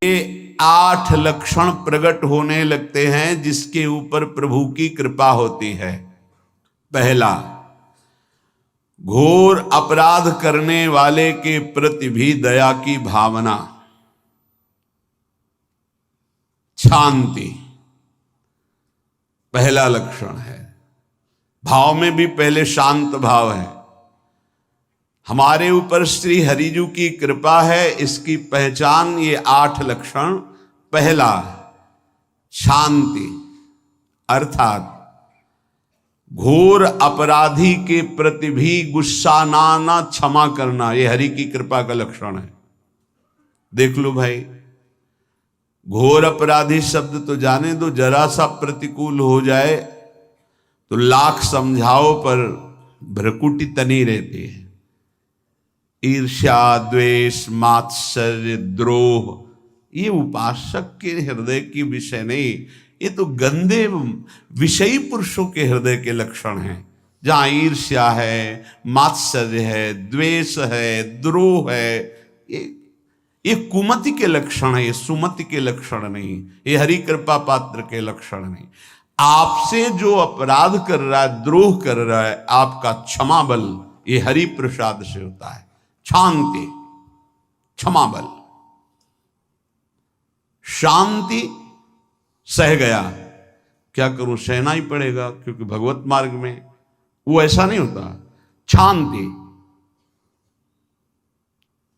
ये 8 लक्षण प्रकट होने लगते हैं जिसके ऊपर प्रभु की कृपा होती है। पहला, घोर अपराध करने वाले के प्रति भी दया की भावना, शांति पहला लक्षण है। भाव में भी पहले शांत भाव है। हमारे ऊपर श्री हरिजू की कृपा है, इसकी पहचान ये 8 लक्षण। पहला, शांति, अर्थात घोर अपराधी के प्रति भी गुस्सा ना क्षमा करना, ये हरि की कृपा का लक्षण है। देख लो भाई, घोर अपराधी शब्द तो जाने दो, जरा सा प्रतिकूल हो जाए तो लाख समझाओ पर भ्रकुटी तनी रहती है। ईर्ष्या, द्वेष, मात्सर्य, द्रोह, ये उपासक के हृदय की विषय नहीं, ये तो गंदे विषयी पुरुषों के हृदय के लक्षण हैं। जहां ईर्ष्या है, मात्सर्य है, द्वेष है, द्रोह है, ये कुमति के लक्षण है, ये सुमति के लक्षण नहीं, ये हरि कृपा पात्र के लक्षण नहीं। आपसे जो अपराध कर रहा है, द्रोह कर रहा है, आपका क्षमा बल ये हरि प्रसाद से होता है। शांति, क्षमा बल, शांति, सह गया, क्या करूं, सहना ही पड़ेगा क्योंकि भगवत मार्ग में वो ऐसा नहीं होता। शांति,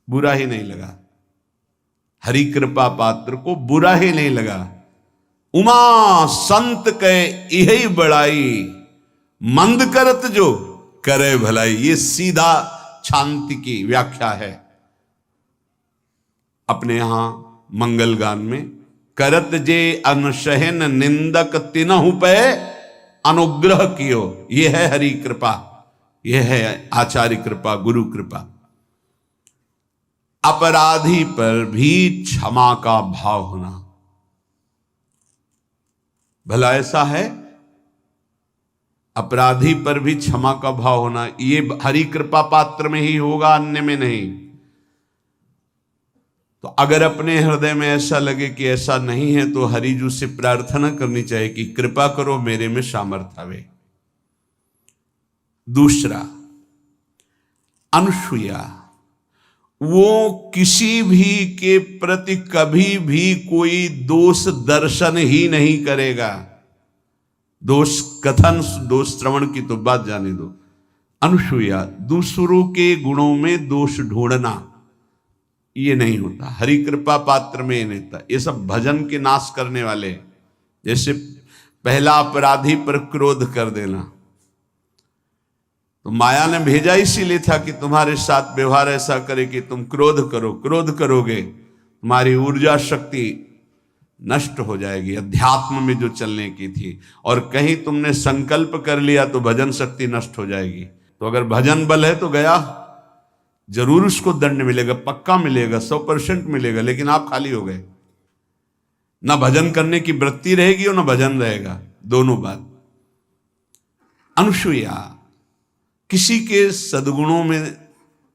बुरा ही नहीं लगा, हरि कृपा पात्र को बुरा ही नहीं लगा। उमा संत के यही बड़ाई, मंद करत जो करे भलाई, ये सीधा शांति की व्याख्या है। अपने यहां मंगल गान में, करत जे अनसहन निंदक तिनहु पे अनुग्रह कियो, यह है हरि कृपा, यह है आचार्य कृपा, गुरु कृपा। अपराधी पर भी क्षमा का भाव होना, भला ऐसा है, अपराधी पर भी क्षमा का भाव होना, ये हरि कृपा पात्र में ही होगा, अन्य में नहीं। तो अगर अपने हृदय में ऐसा लगे कि ऐसा नहीं है तो हरिजू से प्रार्थना करनी चाहिए कि कृपा करो, मेरे में सामर्थ्य आवे। दूसरा, अनुसूया, वो किसी भी के प्रति कभी भी कोई दोष दर्शन ही नहीं करेगा। दोष कथन, दोष श्रवण की तो बात जाने दो। अनुसूया, दूसरों के गुणों में दोष ढूंढना, ये नहीं होता। हरि कृपा पात्र में ये नहीं होता। ये सब भजन के नाश करने वाले, जैसे पहला अपराधी पर क्रोध कर देना, तो माया ने भेजा इसीलिए था कि तुम्हारे साथ व्यवहार ऐसा करे कि तुम क्रोध करो, क्रोध करोगे तुम्हारी ऊर्जा शक्ति नष्ट हो जाएगी, अध्यात्म में जो चलने की थी, और कहीं तुमने संकल्प कर लिया तो भजन शक्ति नष्ट हो जाएगी। तो अगर भजन बल है तो गया, जरूर उसको दंड मिलेगा, पक्का मिलेगा, 100% मिलेगा, लेकिन आप खाली हो गए। ना भजन करने की वृत्ति रहेगी और ना भजन रहेगा, दोनों बात। अनुसूया, किसी के सद्गुणों में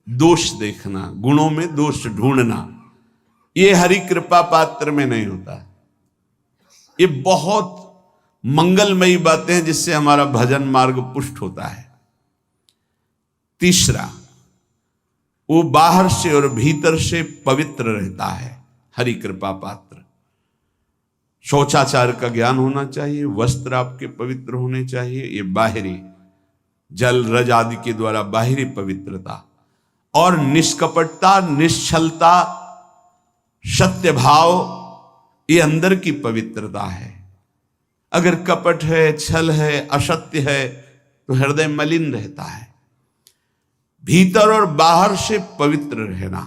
दोष देखना, गुणों में दोष ढूंढना, ये हरि कृपा पात्र में नहीं होता। ये बहुत मंगलमयी बातें हैं जिससे हमारा भजन मार्ग पुष्ट होता है। तीसरा, वो बाहर से और भीतर से पवित्र रहता है, हरि कृपा पात्र। शौचाचार का ज्ञान होना चाहिए, वस्त्र आपके पवित्र होने चाहिए, ये बाहरी जल रज आदि के द्वारा बाहरी पवित्रता, और निष्कपटता, निश्चलता, सत्य भाव, ये अंदर की पवित्रता है। अगर कपट है, छल है, असत्य है तो हृदय मलिन रहता है। भीतर और बाहर से पवित्र रहना,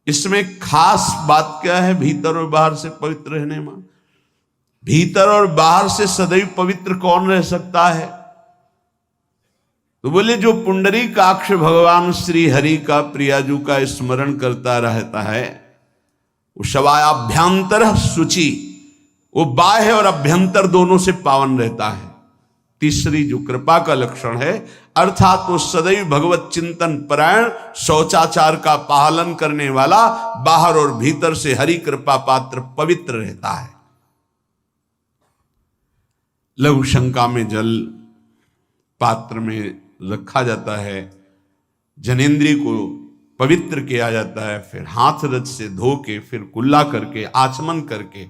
इसमें खास बात क्या है? भीतर और बाहर से पवित्र रहने में, भीतर और बाहर से सदैव पवित्र कौन रह सकता है? तो बोले जो पुंडरीकाक्ष भगवान श्री हरि का, प्रियाजू का स्मरण करता रहता है, वो शवायाभ्यंतर शुचि, वो बाह्य और अभ्यंतर दोनों से पावन रहता है। तीसरी जो कृपा का लक्षण है, अर्थात वो सदैव भगवत चिंतन परायण, शौचाचार का पालन करने वाला, बाहर और भीतर से हरि कृपा पात्र पवित्र रहता है। लघु शंका में जल पात्र में रखा जाता है, जनेंद्रिय को पवित्र किया जाता है, फिर हाथ रज से धो के, फिर कुल्ला करके, आचमन करके,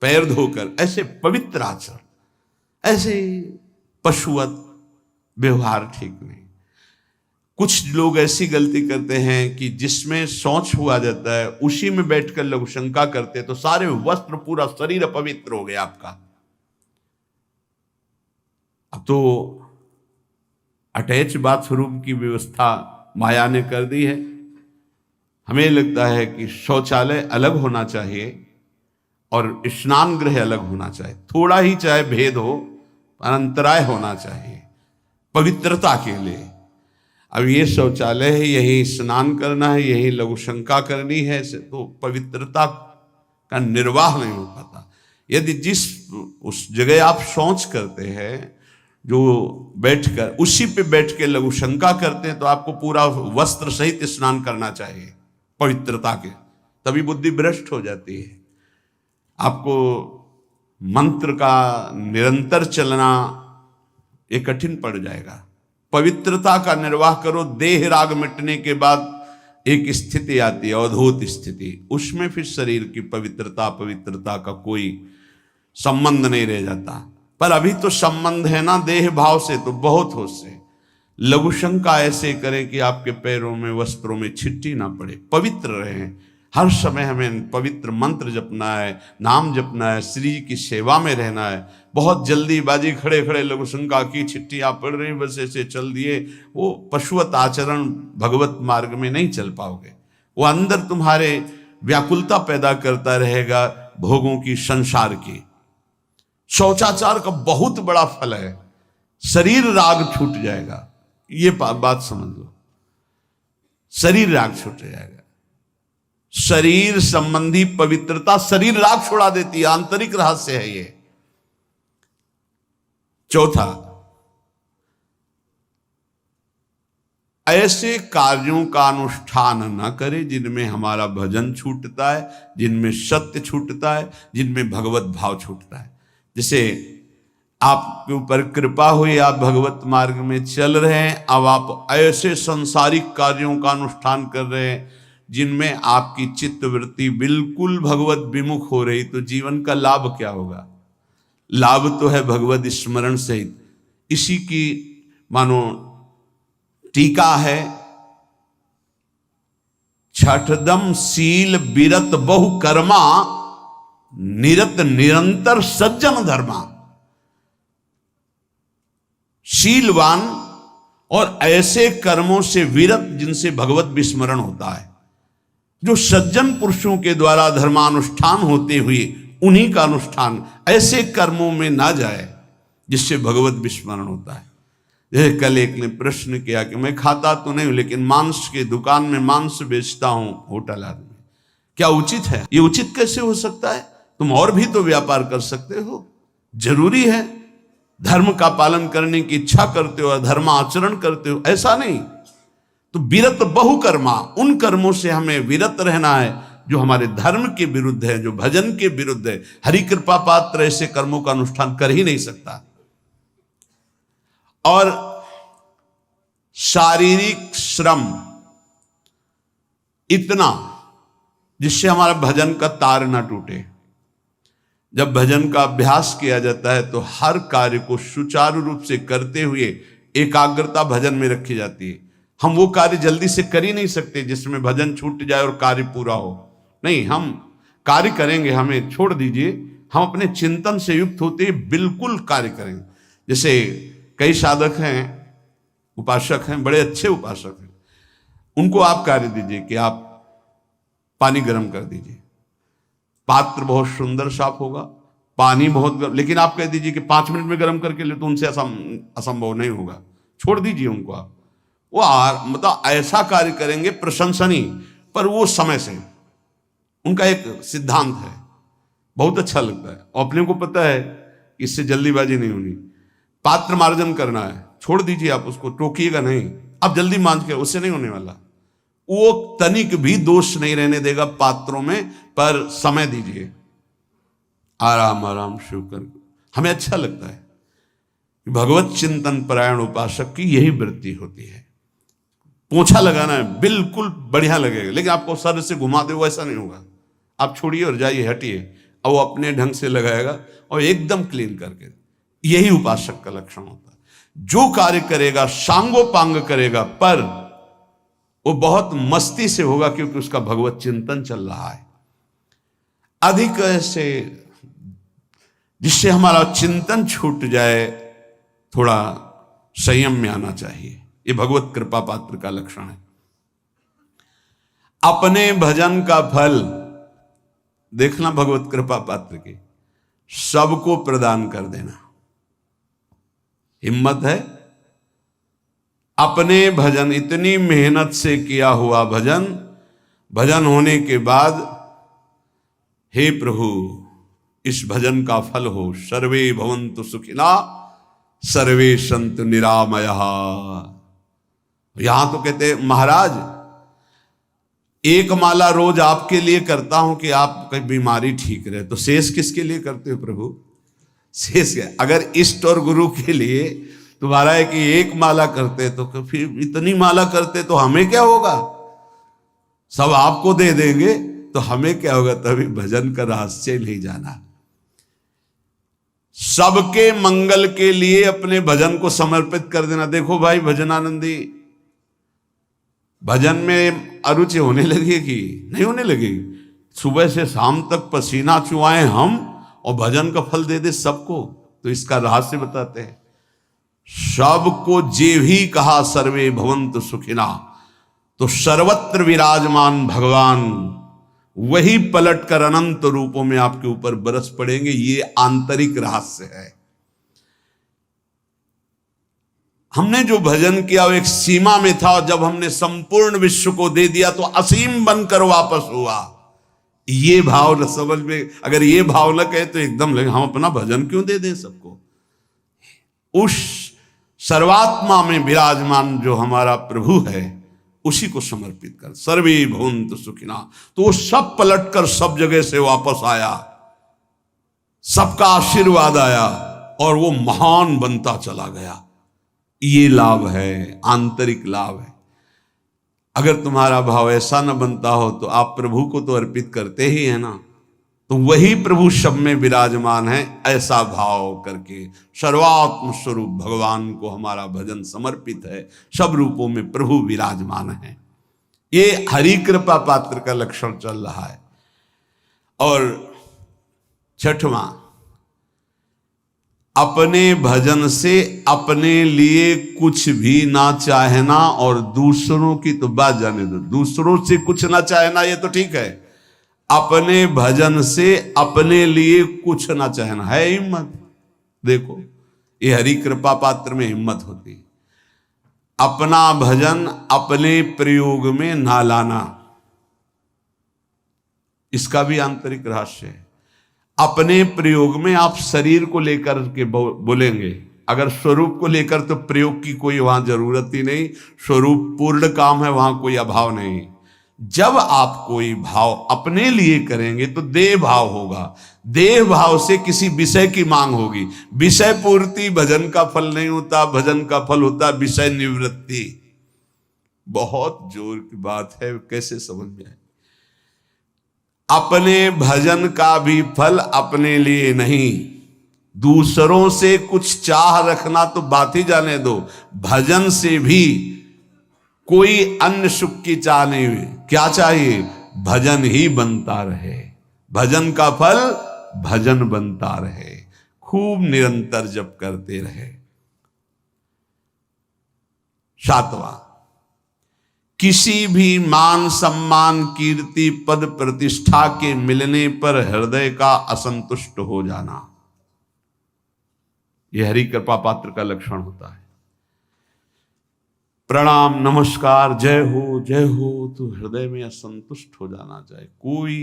पैर धोकर, ऐसे पवित्र आचरण। ऐसे पशुवत व्यवहार ठीक नहीं। कुछ लोग ऐसी गलती करते हैं कि जिसमें शौच हुआ जाता है उसी में बैठकर लघु शंका करते, तो सारे वस्त्र, पूरा शरीर अपवित्र हो गया आपका। अब तो अटैच बाथरूम की व्यवस्था माया ने कर दी है। हमें लगता है कि शौचालय अलग होना चाहिए और स्नान गृह अलग होना चाहिए, थोड़ा ही चाहे भेद हो, पर अंतराय होना चाहिए पवित्रता के लिए। अब ये शौचालय है, यही स्नान करना है, यही लघु शंका करनी है, तो पवित्रता का निर्वाह नहीं हो पाता। यदि जिस उस जगह आप शौच करते हैं, जो बैठकर उसी पे बैठ के लघु शंका करते हैं, तो आपको पूरा वस्त्र सहित स्नान करना चाहिए पवित्रता के, तभी बुद्धि भ्रष्ट हो जाती है। आपको मंत्र का निरंतर चलना ये कठिन पड़ जाएगा। पवित्रता का निर्वाह करो। देह राग मिटने के बाद एक स्थिति आती है, अवधूत स्थिति, उसमें फिर शरीर की पवित्रता का कोई संबंध नहीं रह जाता। पर अभी तो संबंध है ना देह भाव से, तो बहुत होश से लघु शंका ऐसे करें कि आपके पैरों में, वस्त्रों में छिट्टी ना पड़े, पवित्र रहें। हर समय हमें पवित्र मंत्र जपना है, नाम जपना है, श्री जी की सेवा में रहना है। बहुत जल्दीबाजी, खड़े खड़े लघु शंका की, छिट्टियाँ पड़ रही, बस ऐसे चल दिए, वो पशुवत आचरण भगवत मार्ग में नहीं चल पाओगे। वो अंदर तुम्हारे व्याकुलता पैदा करता रहेगा, भोगों की, संसार की। शौचाचार का बहुत बड़ा फल है, शरीर राग छूट जाएगा। ये बात समझ लो, शरीर राग छूट जाएगा। शरीर संबंधी पवित्रता शरीर राग छुड़ा देती है, आंतरिक रहस्य है ये। चौथा, ऐसे कार्यों का अनुष्ठान न करे जिनमें हमारा भजन छूटता है, जिनमें सत्य छूटता है, जिनमें भगवत भाव छूटता है। जैसे आपके ऊपर कृपा हुई, आप भगवत मार्ग में चल रहे हैं, अब आप ऐसे संसारिक कार्यों का अनुष्ठान कर रहे हैं जिनमें आपकी चित्तवृत्ति बिल्कुल भगवत विमुख हो रही, तो जीवन का लाभ क्या होगा? लाभ तो है भगवत स्मरण सहित। इसी की मानो टीका है, छठदम शील बिरत बहु कर्मा, निरत निरंतर सज्जन धर्मा। शीलवान और ऐसे कर्मों से विरत जिनसे भगवत विस्मरण होता है, जो सज्जन पुरुषों के द्वारा धर्मानुष्ठान होते हुए उन्हीं का अनुष्ठान, ऐसे कर्मों में ना जाए जिससे भगवत विस्मरण होता है। जैसे कल एक ने प्रश्न किया कि मैं खाता तो नहीं हूं, लेकिन मांस के दुकान में मांस बेचता हूं, होटल आदमी, क्या उचित है? ये उचित कैसे हो सकता है? तुम और भी तो व्यापार कर सकते हो। जरूरी है धर्म का पालन करने की इच्छा करते हो, धर्म आचरण करते हो, ऐसा नहीं। तो विरत बहु कर्मा, उन कर्मों से हमें विरत रहना है जो हमारे धर्म के विरुद्ध है, जो भजन के विरुद्ध है। हरि कृपा पात्र ऐसे कर्मों का अनुष्ठान कर ही नहीं सकता। और शारीरिक श्रम इतना जिससे हमारा भजन का तार ना टूटे। जब भजन का अभ्यास किया जाता है तो हर कार्य को सुचारू रूप से करते हुए एकाग्रता भजन में रखी जाती है। हम वो कार्य जल्दी से कर ही नहीं सकते जिसमें भजन छूट जाए और कार्य पूरा हो। नहीं, हम कार्य करेंगे, हमें छोड़ दीजिए, हम अपने चिंतन से युक्त होते ही बिल्कुल कार्य करेंगे। जैसे कई साधक हैं, उपासक हैं, बड़े अच्छे उपासक हैं, उनको आप कार्य दीजिए कि आप पानी गर्म कर दीजिए, पात्र बहुत सुंदर साफ होगा, पानी बहुत गर्म, लेकिन आप कह दीजिए कि 5 मिनट में गर्म करके ले, तो उनसे असंभव नहीं होगा, छोड़ दीजिए उनको। आप वो मतलब ऐसा कार्य करेंगे प्रशंसनीय, पर वो समय से, उनका एक सिद्धांत है, बहुत अच्छा लगता है। और अपने को पता है इससे जल्दीबाजी नहीं होनी। पात्र मार्जन करना है, छोड़ दीजिए, आप उसको टोकिएगा नहीं, आप जल्दी मांझ के, उससे नहीं होने वाला। वो तनिक भी दोष नहीं रहने देगा पात्रों में, पर समय दीजिए, आराम आराम शिव कर। हमें अच्छा लगता है, भगवत चिंतन परायण उपासक की यही वृत्ति होती है। पोछा लगाना है, बिल्कुल बढ़िया लगेगा, लेकिन आपको सर से घुमा दे वैसा नहीं होगा। आप छोड़िए और जाइए, हटिए, और वो अपने ढंग से लगाएगा और एकदम क्लीन करके। यही उपासक का लक्षण होता है। जो कार्य करेगा सांगोपांग करेगा, पर वो बहुत मस्ती से होगा, क्योंकि उसका भगवत चिंतन चल रहा है। अधिक ऐसे जिससे हमारा चिंतन छूट जाए, थोड़ा संयम में आना चाहिए। ये भगवत कृपा पात्र का लक्षण है। अपने भजन का फल देखना भगवत कृपा पात्र की, सबको प्रदान कर देना। हिम्मत है, अपने भजन, इतनी मेहनत से किया हुआ भजन, भजन होने के बाद, हे प्रभु इस भजन का फल हो, सर्वे भवन्तु सुखिना सर्वे सन्तु निरामयः। यहां तो कहते महाराज, एक माला रोज आपके लिए करता हूं कि आपकी बीमारी ठीक रहे, तो शेष किसके लिए करते हो प्रभु? शेष क्या? अगर इष्ट और गुरु के लिए तुम्हारा है कि एक माला करते, तो फिर इतनी माला करते तो हमें क्या होगा? सब आपको दे देंगे तो हमें क्या होगा? तभी भजन का रहस्य नहीं जाना। सबके मंगल के लिए अपने भजन को समर्पित कर देना। देखो भाई भजनानंदी, भजन में अरुचि होने लगेगी? नहीं होने लगेगी। सुबह से शाम तक पसीना चुआए हम और भजन का फल दे दे सबको, तो इसका रहस्य बताते हैं। सबको जे भी कहा सर्वे भवन्तु सुखिना, तो सर्वत्र विराजमान भगवान वही पलटकर अनंत रूपों में आपके ऊपर बरस पड़ेंगे। ये आंतरिक रहस्य है। हमने जो भजन किया वो एक सीमा में था, और जब हमने संपूर्ण विश्व को दे दिया तो असीम बनकर वापस हुआ। ये भाव न समझ में, अगर ये भाव न कहे तो एकदम लगे हम अपना भजन क्यों दे दें सबको। उस सर्वात्मा में विराजमान जो हमारा प्रभु है, उसी को समर्पित कर। सर्वे भवन्तु सुखिना, तो वो सब पलटकर सब जगह से वापस आया, सबका आशीर्वाद आया और वो महान बनता चला गया। ये लाभ है, आंतरिक लाभ है। अगर तुम्हारा भाव ऐसा न बनता हो तो आप प्रभु को तो अर्पित करते ही है ना, तो वही प्रभु सब में विराजमान है। ऐसा भाव करके सर्वात्म स्वरूप भगवान को हमारा भजन समर्पित है। सब रूपों में प्रभु विराजमान है। ये हरि कृपा पात्र का लक्षण चल रहा है। और छठवां, अपने भजन से अपने लिए कुछ भी ना चाहना, और दूसरों की तो बात जाने दो, दूसरों से कुछ ना चाहना ये तो ठीक है। अपने भजन से अपने लिए कुछ ना चाहना है हिम्मत। देखो ये हरि कृपा पात्र में हिम्मत होती है। अपना भजन अपने प्रयोग में ना लाना, इसका भी आंतरिक रहस्य है। अपने प्रयोग में आप शरीर को लेकर के बोलेंगे, अगर स्वरूप को लेकर तो प्रयोग की कोई वहां जरूरत ही नहीं। स्वरूप पूर्ण काम है, वहां कोई अभाव नहीं। जब आप कोई भाव अपने लिए करेंगे तो देह भाव होगा। देह भाव से किसी विषय की मांग होगी। विषय पूर्ति भजन का फल नहीं होता, भजन का फल होता विषय निवृत्ति। बहुत जोर की बात है, कैसे समझ में आए? अपने भजन का भी फल अपने लिए नहीं, दूसरों से कुछ चाह रखना तो बात ही जाने दो। भजन से भी कोई अन्य सुख की चाह नहीं हुई। क्या चाहिए? भजन ही बनता रहे, भजन का फल भजन बनता रहे, खूब निरंतर जप करते रहे। सातवां, किसी भी मान सम्मान कीर्ति पद प्रतिष्ठा के मिलने पर हृदय का असंतुष्ट हो जाना, यह हरि कृपा पात्र का लक्षण होता है। प्रणाम नमस्कार जय हो तो हृदय में असंतुष्ट हो जाना चाहिए। कोई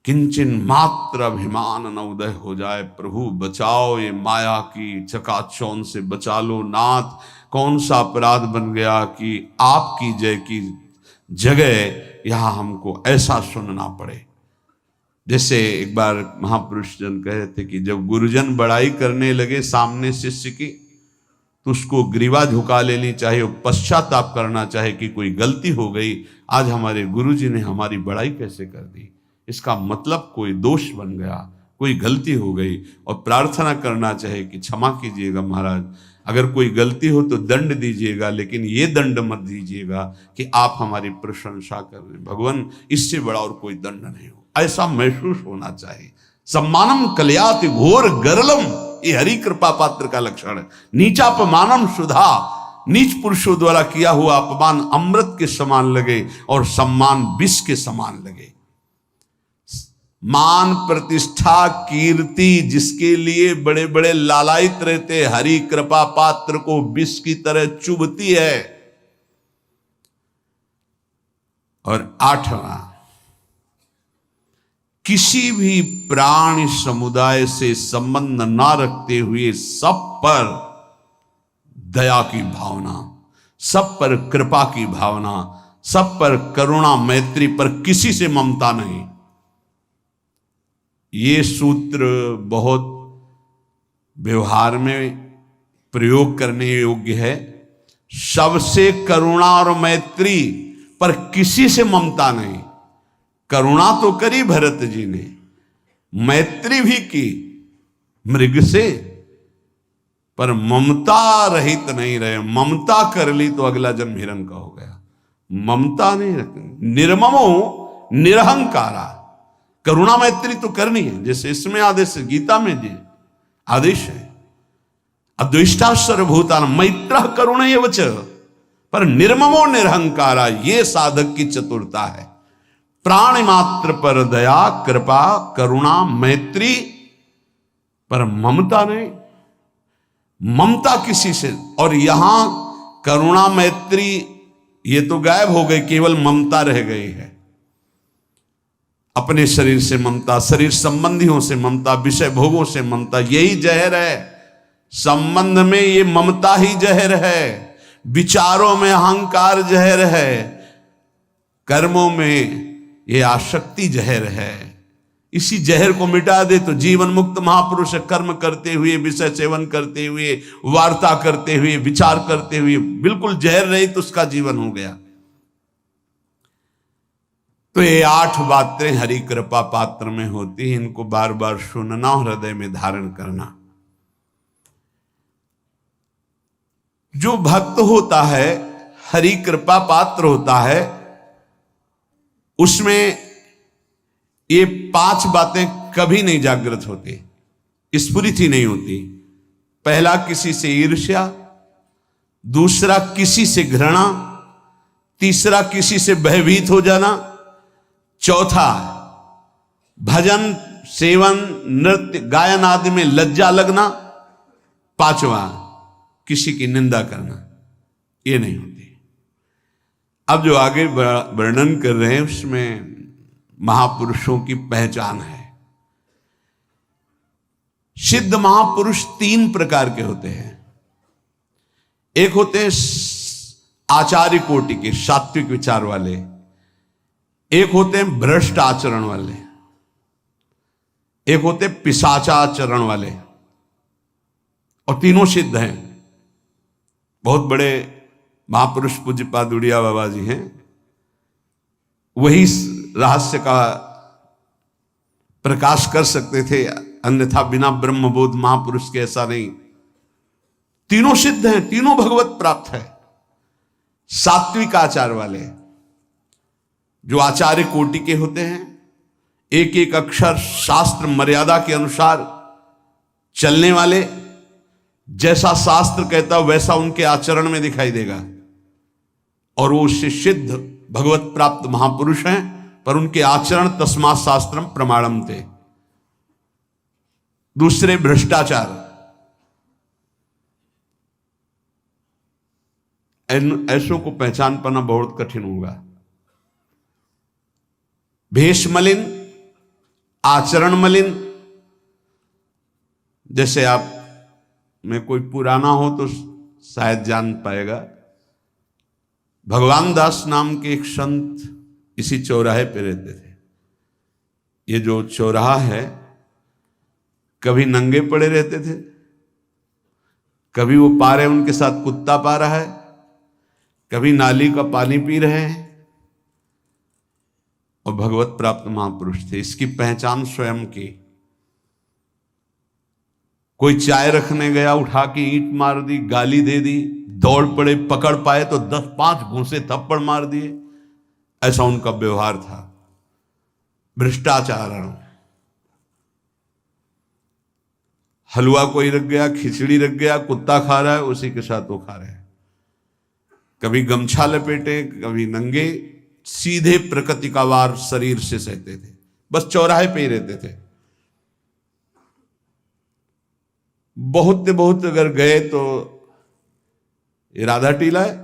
किंचन मात्र अभिमान न उदय हो जाए। प्रभु बचाओ, ये माया की चकाचौंध से बचा लो नाथ। कौन सा अपराध बन गया कि आपकी जय की जगह यहां हमको ऐसा सुनना पड़े। जैसे एक बार महापुरुष जन कह रहे थे कि जब गुरुजन बड़ाई करने लगे सामने शिष्य की, तो उसको ग्रीवा झुका लेनी चाहिए और पश्चाताप करना चाहिए कि कोई गलती हो गई, आज हमारे गुरुजी ने हमारी बड़ाई कैसे कर दी, इसका मतलब कोई दोष बन गया, कोई गलती हो गई, और प्रार्थना करना चाहिए कि क्षमा कीजिएगा महाराज, अगर कोई गलती हो तो दंड दीजिएगा, लेकिन ये दंड मत दीजिएगा कि आप हमारी प्रशंसा कर रहे हैं। भगवान, इससे बड़ा और कोई दंड नहीं हो, ऐसा महसूस होना चाहिए। सम्मानम कलयाति घोर गरलम, ये हरि कृपा पात्र का लक्षण है। नीचापमानम सुधा, नीच पुरुषों द्वारा किया हुआ अपमान अमृत के समान लगे और सम्मान विष के समान लगे। मान प्रतिष्ठा कीर्ति जिसके लिए बड़े बड़े लालायित रहते, हरि कृपा पात्र को विष की तरह चुभती है। और 8वां, किसी भी प्राणी समुदाय से संबंध ना रखते हुए सब पर दया की भावना, सब पर कृपा की भावना, सब पर करुणा मैत्री, पर किसी से ममता नहीं। ये सूत्र बहुत व्यवहार में प्रयोग करने योग्य है। सबसे करुणा और मैत्री, पर किसी से ममता नहीं। करुणा तो करी भरत जी ने, मैत्री भी की मृग से, पर ममता रहित नहीं रहे। ममता कर ली तो अगला जन्म हिरण का हो गया। ममता नहीं रखनी। निर्ममो निरहंकारा, करुणा मैत्री तो करनी है, जैसे इसमें आदेश है, गीता में जी आदेश है, अद्वेष्टा सर्वभूतान मैत्रः करुणैव च, पर निर्ममो निरहंकारा, ये साधक की चतुरता है। प्राणी मात्र पर दया कृपा करुणा मैत्री, पर ममता नहीं। ममता किसी से, और यहां करुणा मैत्री ये तो गायब हो गई, केवल ममता रह गई है। अपने शरीर से ममता, शरीर संबंधियों से ममता, विषय भोगों से ममता, यही जहर है। संबंध में ये ममता ही जहर है, विचारों में अहंकार जहर है, कर्मों में ये आसक्ति जहर है। इसी जहर को मिटा दे तो जीवन मुक्त महापुरुष कर्म करते हुए, विषय सेवन करते हुए, वार्ता करते हुए, विचार करते हुए, बिल्कुल जहर रहित उसका जीवन हो गया। तो ये 8 बातें हरि कृपा पात्र में होती हैं, इनको बार बार सुनना, हृदय में धारण करना। जो भक्त होता है, हरि कृपा पात्र होता है, उसमें ये 5 बातें कभी नहीं जागृत होती, स्फुरित ही नहीं होती। पहला, किसी से ईर्ष्या, दूसरा किसी से घृणा, तीसरा किसी से भयभीत हो जाना, चौथा भजन सेवन नृत्य गायन आदि में लज्जा लगना, 5वां किसी की निंदा करना, ये नहीं होती। अब जो आगे वर्णन कर रहे हैं उसमें महापुरुषों की पहचान है। सिद्ध महापुरुष 3 प्रकार के होते हैं। एक होते हैं आचार्य कोटि के, सात्विक विचार वाले, एक होते हैं भ्रष्ट आचरण वाले, एक होते पिशाचाचरण वाले, और तीनों सिद्ध हैं। बहुत बड़े महापुरुष पूज्यपाद उड़िया बाबा जी हैं, वही रहस्य का प्रकाश कर सकते थे, अन्यथा बिना ब्रह्मबोध महापुरुष के ऐसा नहीं। तीनों सिद्ध हैं, तीनों भगवत प्राप्त है। सात्विक आचार वाले, जो आचार्य कोटि के होते हैं, एक एक अक्षर शास्त्र मर्यादा के अनुसार चलने वाले, जैसा शास्त्र कहता वैसा उनके आचरण में दिखाई देगा, और वो उससे सिद्ध भगवत प्राप्त महापुरुष हैं, पर उनके आचरण तस्मात् शास्त्रम प्रमाणम थे। दूसरे भ्रष्टाचार, ऐसों को पहचान पाना बहुत कठिन होगा। भेष मलिन आचरण मलिन, जैसे आप में कोई पुराना हो तो शायद जान पाएगा, भगवान दास नाम के एक संत इसी चौराहे पे रहते थे। ये जो चौराहा है, कभी नंगे पड़े रहते थे, कभी वो पा रहे उनके साथ कुत्ता पा रहा है, कभी नाली का पानी पी रहे हैं, और भगवत प्राप्त महापुरुष थे। इसकी पहचान स्वयं की। कोई चाय रखने गया, उठा के ईंट मार दी, गाली दे दी, दौड़ पड़े, पकड़ पाए तो 10-5 घूंसे थप्पड़ मार दिए, ऐसा उनका व्यवहार था। भ्रष्टाचार। हलवा कोई रख गया, खिचड़ी रख गया, कुत्ता खा रहा है, उसी के साथ वो खा रहे हैं। कभी गमछा लपेटे, कभी नंगे, सीधे प्रकृति का वार शरीर से सहते थे, बस चौराहे पे ही रहते थे। बहुत अगर गए तो ये राधा टीला है,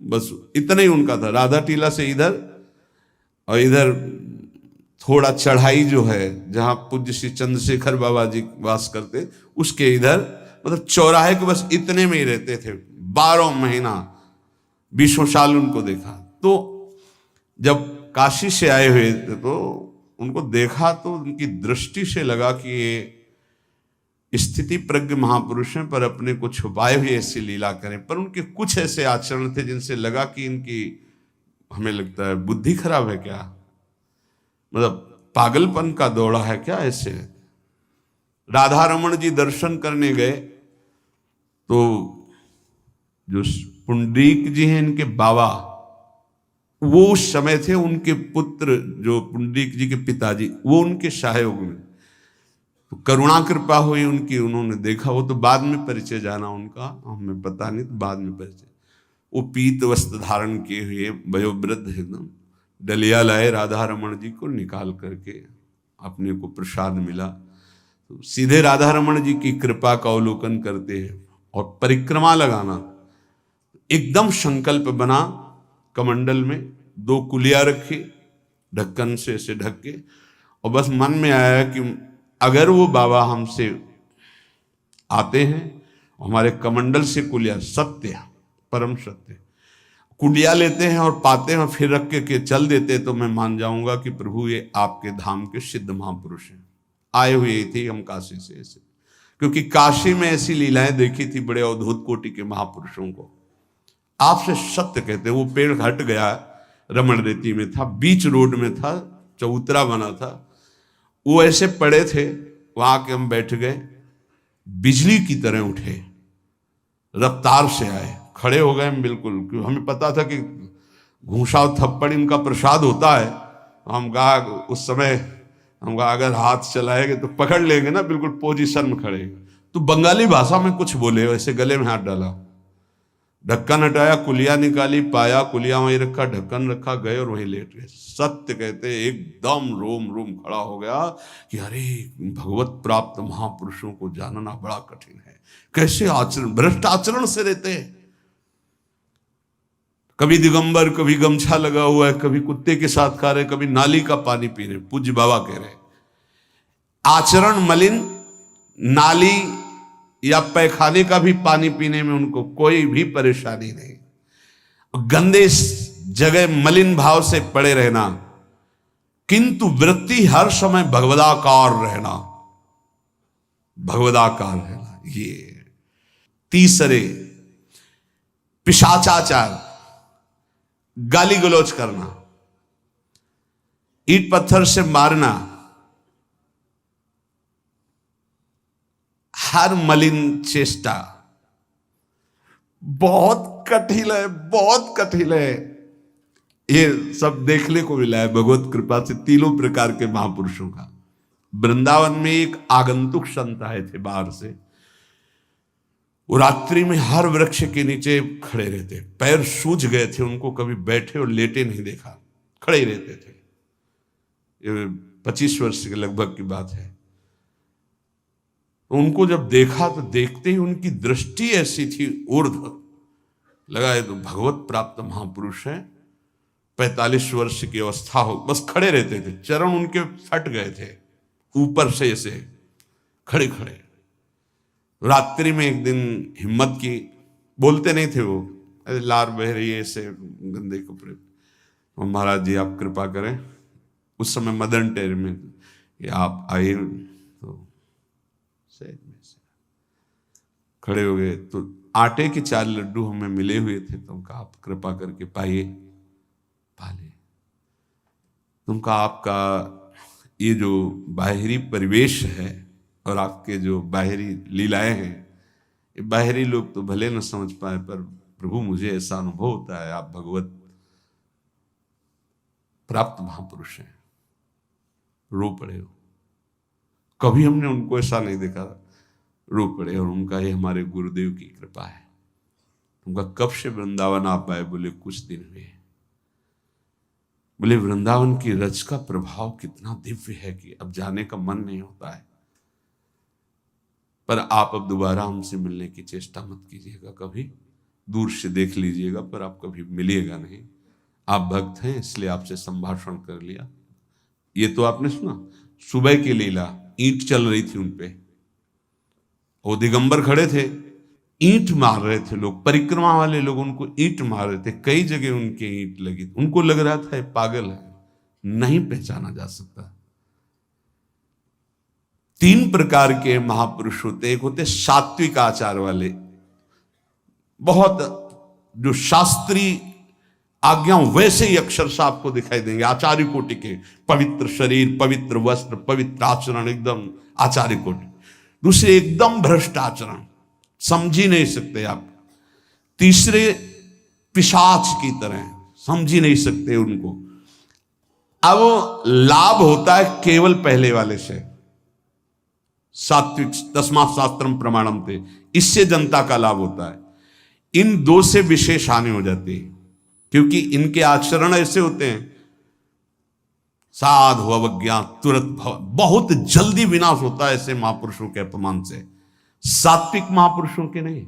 बस इतना ही उनका था। राधा टीला से इधर, और इधर थोड़ा चढ़ाई जो है जहां पूज्य श्री चंद्रशेखर बाबा जी वास करते, उसके इधर, मतलब चौराहे के बस इतने में ही रहते थे। 12 महीना 20 साल उनको देखा। तो जब काशी से आए हुए थे तो उनको देखा तो उनकी दृष्टि से लगा कि ये स्थिति प्रज्ञ महापुरुष हैं, पर अपने को छुपाए हुए ऐसी लीला करें। पर उनके कुछ ऐसे आचरण थे जिनसे लगा कि इनकी, हमें लगता है, बुद्धि खराब है क्या, मतलब पागलपन का दौड़ा है क्या ऐसे। राधा रमन जी दर्शन करने गए तो जो पुंडरीक जी हैं इनके बाबा, वो उस समय थे, उनके पुत्र जो पुंडरीक जी के पिताजी, वो उनके सहायोग में, तो करुणा कृपा हुई उनकी, उन्होंने देखा। वो तो बाद में परिचय जाना उनका, हमें पता नहीं, तो बाद में परिचय। वो पीत वस्त्र धारण किए हुए वयोवृद्ध एकदम डलिया लाए, राधा रमन जी को निकाल करके अपने को प्रसाद मिला, तो सीधे राधा रमन जी की कृपा का अवलोकन करते हैं और परिक्रमा लगाना। एकदम संकल्प बना, कमंडल में 2 कुलिया रखी, ढक्कन से ऐसे ढक के, और बस मन में आया कि अगर वो बाबा हमसे आते हैं, हमारे कमंडल से कुलिया, सत्य, परम सत्य, कुलिया लेते हैं और पाते हैं और फिर रख के चल देते, तो मैं मान जाऊंगा कि प्रभु ये आपके धाम के सिद्ध महापुरुष हैं, आए हुए थे हम काशी से ऐसे। क्योंकि काशी में ऐसी लीलाएं देखी थी बड़े अवधूत कोटि के महापुरुषों को। आपसे सत्य कहते हैं, वो पेड़ हट गया, रमण रेती में था, बीच रोड में था, चबूतरा बना था, वो ऐसे पड़े थे, वहां के हम बैठ गए, बिजली की तरह उठे, रफ्तार से आए, खड़े हो गए हम बिल्कुल, क्योंकि हमें पता था कि घूंसा और थप्पड़ इनका प्रसाद होता है। हम कहा उस समय, हम कहा अगर हाथ चलाएंगे तो पकड़ लेंगे ना, बिल्कुल पोजीशन में खड़े। तो बंगाली भाषा में कुछ बोले, वैसे गले में हाथ डाला, ढक्कन हटाया, कुलिया निकाली, पाया, कुलिया वहीं रखा, ढक्कन रखा, गए और वहीं लेट गए। सत्य कहते एकदम रोम रोम खड़ा हो गया कि अरे भगवत प्राप्त महापुरुषों को जानना बड़ा कठिन है, कैसे आचरण, भ्रष्ट आचरण से रहते हैं। कभी दिगंबर, कभी गमछा लगा हुआ है, कभी कुत्ते के साथ खा रहे, कभी नाली का पानी पी रहे। पूज्य बाबा कह रहे आचरण मलिन, नाली या पैखाने का भी पानी पीने में उनको कोई भी परेशानी नहीं। गंदे जगह मलिन भाव से पड़े रहना, किंतु वृत्ति हर समय भगवदाकार रहना, भगवदाकार रहना। ये तीसरे, पिशाचाचार, गाली गलौज करना, ईंट पत्थर से मारना, हर मलिन चेष्टा बहुत कठिन है, बहुत कठिन है। ये सब देखने को मिला है भगवत कृपा से तीनों प्रकार के महापुरुषों का। वृंदावन में एक आगंतुक संत आए थे बाहर से, वो रात्रि में हर वृक्ष के नीचे खड़े रहते, पैर सूज गए थे, उनको कभी बैठे और लेटे नहीं देखा, खड़े रहते थे। ये 25 वर्ष के लगभग की बात है। तो उनको जब देखा तो देखते ही उनकी दृष्टि ऐसी थी ऊर्ध्व, लगा ये तो भगवत प्राप्त महापुरुष है। 45 वर्ष की अवस्था हो, बस खड़े रहते थे, चरण उनके फट गए थे, ऊपर से ऐसे खड़े खड़े। रात्रि में एक दिन हिम्मत की, बोलते नहीं थे वो, लार बह रही है ऐसे गंदे कपड़े, महाराज जी आप कृपा करें। उस समय मदन टेर में कि आप आए, तो सहज में से खड़े हो गए। तो आटे के 4 लड्डू हमें मिले हुए थे, तो उनका आप कृपा करके पाइए, पाले। तुमका आपका ये जो बाहरी परिवेश है और आपके जो बाहरी लीलाएं हैं, ये बाहरी लोग तो भले न समझ पाए, पर प्रभु मुझे ऐसा अनुभव होता है आप भगवत प्राप्त महापुरुष हैं। रो पड़े हो, कभी हमने उनको ऐसा नहीं देखा, रो पड़े। और उनका ये हमारे गुरुदेव की कृपा है। उनका कब से वृंदावन आ पाए? बोले कुछ दिन हुए। बोले वृंदावन की रज का प्रभाव कितना दिव्य है कि अब जाने का मन नहीं होता है। पर आप अब दोबारा हमसे मिलने की चेष्टा मत कीजिएगा, कभी दूर से देख लीजिएगा, पर आप कभी मिलिएगा नहीं। आप भक्त हैं इसलिए आपसे संभाषण कर लिया। ये तो आपने सुना सुबह की लीला, ईंट चल रही थी उनपे, वो दिगंबर खड़े थे, ईंट मार रहे थे लोग, परिक्रमा वाले लोग उनको ईंट मार रहे थे। कई जगह उनके ईंट लगी, उनको लग रहा था ये पागल है, नहीं पहचाना जा सकता। 3 प्रकार के महापुरुष होते। एक होते सात्विक आचार वाले, बहुत जो शास्त्रीय आज्ञा वैसे ही अक्षरशः आपको दिखाई देंगे, आचार्य कोटि के, पवित्र शरीर, पवित्र वस्त्र, पवित्र आचरण, एकदम आचार्य कोटि। दूसरे एकदम भ्रष्ट आचरण, समझ ही नहीं सकते आप। तीसरे पिशाच की तरह, समझ ही नहीं सकते उनको। अब लाभ होता है केवल पहले वाले से, सात्विक तस्मात् शास्त्रम प्रमाणम थे, इससे जनता का लाभ होता है। इन 2 से विशेष हानि हो जाती है, क्योंकि इनके आचरण ऐसे होते हैं, साधु अवज्ञा तुरंत बहुत जल्दी विनाश होता है ऐसे महापुरुषों के अपमान से। सात्विक महापुरुषों के नहीं,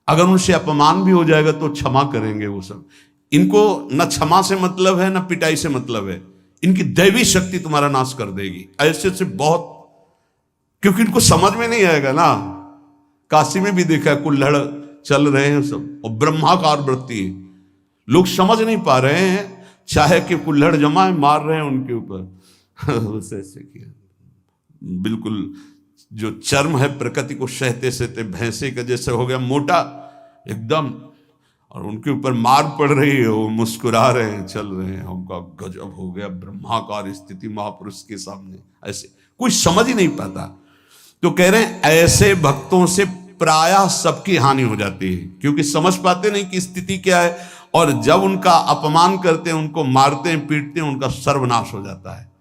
अगर उनसे अपमान भी हो जाएगा तो क्षमा करेंगे वो सब। इनको न क्षमा से मतलब है, न पिटाई से मतलब है, इनकी दैवी शक्ति तुम्हारा नाश कर देगी। ऐसे से बहुत, क्योंकि इनको समझ में नहीं आएगा ना। काशी में भी देखा, कुल्हड़ चल रहे हैं सब, और ब्रह्माकार वृत्ति है, लोग समझ नहीं पा रहे हैं, चाहे कि कुल्हड़ जमा मार रहे हैं उनके ऊपर। ऐसे किया, बिल्कुल जो चर्म है प्रकृति को सहते सहते भैंसे का जैसे हो गया मोटा एकदम, और उनके ऊपर मार पड़ रही है, वो मुस्कुरा रहे हैं, चल रहे हैं। उनका गजब हो गया, ब्रह्माकार स्थिति महापुरुष के सामने, ऐसे कोई समझ ही नहीं पाता। तो कह रहे हैं ऐसे भक्तों से प्रायः सबकी हानि हो जाती है, क्योंकि समझ पाते नहीं कि स्थिति क्या है, और जब उनका अपमान करते हैं, उनको मारते हैं, पीटते हैं, उनका सर्वनाश हो जाता है।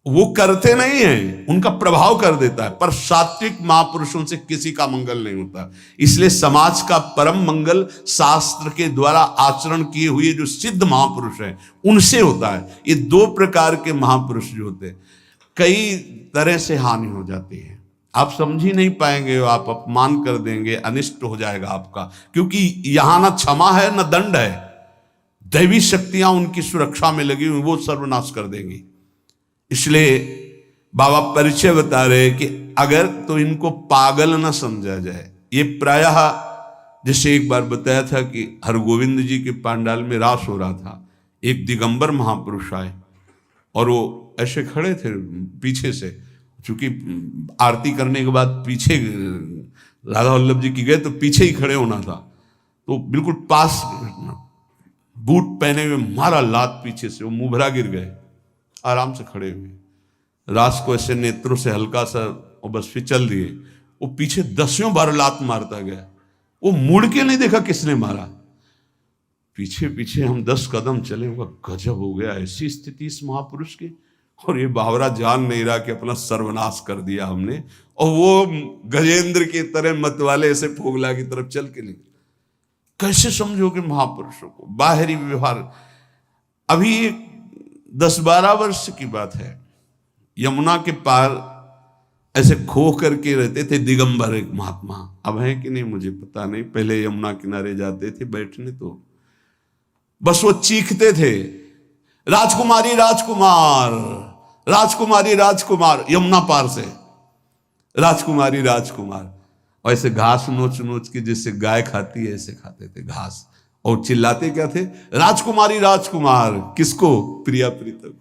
वो करते नहीं है, उनका प्रभाव कर देता है, पर सात्विक महापुरुषों से किसी का मंगल नहीं होता। इसलिए समाज का परम मंगल शास्त्र के द्वारा आचरण किए हुए जो सिद्ध महापुरुष हैं उनसे होता है। ये 2 प्रकार के महापुरुष जो होते हैं, कई तरह से हानि हो जाती है, आप समझ ही नहीं पाएंगे, आप अपमान कर देंगे, अनिष्ट हो जाएगा आपका, क्योंकि यहां ना क्षमा है न दंड है, दैवी शक्तियां उनकी सुरक्षा में लगी हुई, वो सर्वनाश कर देंगी। इसलिए बाबा परिचय बता रहे कि अगर तो इनको पागल न समझा जाए। ये प्रायः जैसे एक बार बताया था कि हरगोविंद जी के पांडाल में रास हो रहा था, एक दिगंबर महापुरुष आए और वो ऐसे खड़े थे पीछे से, चूंकि आरती करने के बाद पीछे राधा वल्लभ जी की गए तो पीछे ही खड़े होना था, तो बिल्कुल पास बूट पहने हुए मारा लात पीछे से, वो मुभरा गिर गए, आराम से खड़े हुए, रास को ऐसे नेत्रों से हल्का सा और बस फिचल दिए। वो पीछे 10 बार लात मारता गया, वो मुड़ के नहीं देखा किसने मारा, पीछे पीछे हम 10 कदम चले। गजब हो गया, ऐसी स्थिति इस महापुरुष की, और ये बावरा जान नहीं रहा कि अपना सर्वनाश कर दिया हमने, और वो गजेंद्र की तरह मतवाले ऐसे फोगला की तरफ चल के निकले। कैसे समझोगे महापुरुषों को? बाहरी व्यवहार। अभी 10-12 वर्ष की बात है, यमुना के पार ऐसे खो करके रहते थे दिगंबर एक महात्मा, अब है कि नहीं मुझे पता नहीं, पहले यमुना किनारे जाते थे बैठने, तो बस वो चीखते थे, राजकुमारी राजकुमार राजकुमारी राजकुमार, यमुना पार से राजकुमारी राजकुमार। और ऐसे घास नोच नोच के जैसे गाय खाती है ऐसे खाते थे घास, और चिल्लाते क्या थे, राजकुमारी राजकुमार। किसको? प्रिया प्रीतम।